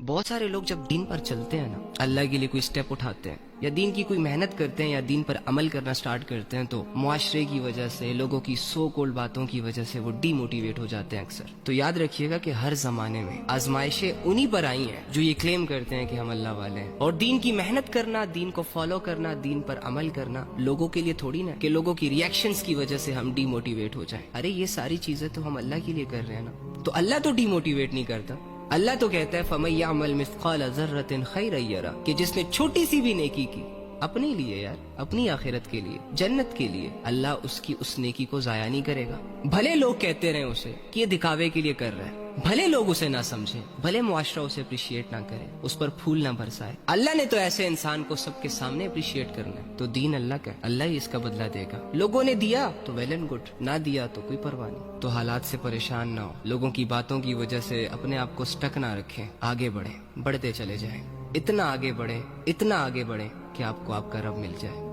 بہت سارے لوگ جب دین پر چلتے ہیں نا، اللہ کے لیے کوئی سٹیپ اٹھاتے ہیں یا دین کی کوئی محنت کرتے ہیں یا دین پر عمل کرنا سٹارٹ کرتے ہیں، تو معاشرے کی وجہ سے، لوگوں کی سو کولڈ باتوں کی وجہ سے وہ ڈی موٹیویٹ ہو جاتے ہیں اکثر۔ تو یاد رکھیے گا کہ ہر زمانے میں آزمائشیں انہی پر آئی ہیں جو یہ کلیم کرتے ہیں کہ ہم اللہ والے ہیں، اور دین کی محنت کرنا، دین کو فالو کرنا، دین پر عمل کرنا لوگوں کے لیے تھوڑی نا کہ لوگوں کی ریئیکشنز کی وجہ سے ہم ڈی موٹیویٹ ہو جائیں۔ ارے یہ ساری چیزیں تو ہم اللہ کے لیے کر رہے ہیں نا، تو اللہ تو ڈی موٹیویٹ نہیں کرتا۔ اللہ تو کہتا ہے فَمَن يَعْمَلْ مِثْقَالَ ذَرَّةٍ خَيْرًا يَرَهُ، کہ جس نے چھوٹی سی بھی نیکی کی اپنے لیے، یار اپنی آخرت کے لیے، جنت کے لیے، اللہ اس کی اس نیکی کو ضائع نہیں کرے گا۔ بھلے لوگ کہتے رہیں اسے کہ یہ دکھاوے کے لیے کر رہا ہے، بھلے لوگ اسے نہ سمجھیں، بھلے معاشرہ اسے اپریشیٹ نہ کرے، اس پر پھول نہ برسائے، اللہ نے تو ایسے انسان کو سب کے سامنے اپریشیٹ کرنا ہے۔ تو دین اللہ کا ہے، اللہ ہی اس کا بدلہ دے گا۔ لوگوں نے دیا تو ویل اینڈ گڈ، نہ دیا تو کوئی پرواہ نہیں۔ تو حالات سے پریشان نہ ہو، لوگوں کی باتوں کی وجہ سے اپنے آپ کو سٹک نہ رکھیں، آگے بڑھیں، بڑھتے چلے جائیں، اتنا آگے بڑھیں، اتنا آگے بڑھیں کہ آپ کو آپ کا رب مل جائے۔